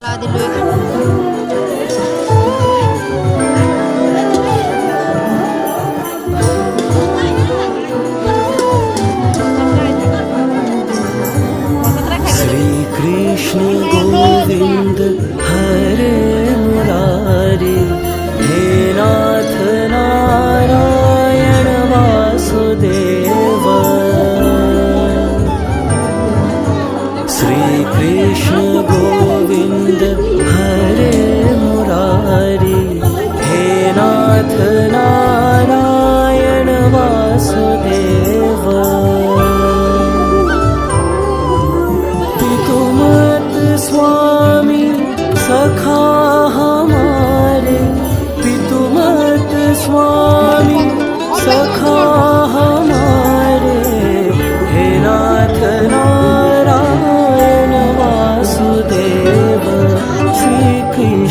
श्री कृष्ण गोविंद हरे मुरारी, हे नाथ नारायण वासुदेव। श्री कृष्ण गोविंद हरे मुरारी, हे नाथ नारायण वासुदेव। पितुमत स्वामी सखा हमारे, पितुमत स्वामी सखा हमारे, हे नाथ नारायण वासुदेव। श्री कृष्ण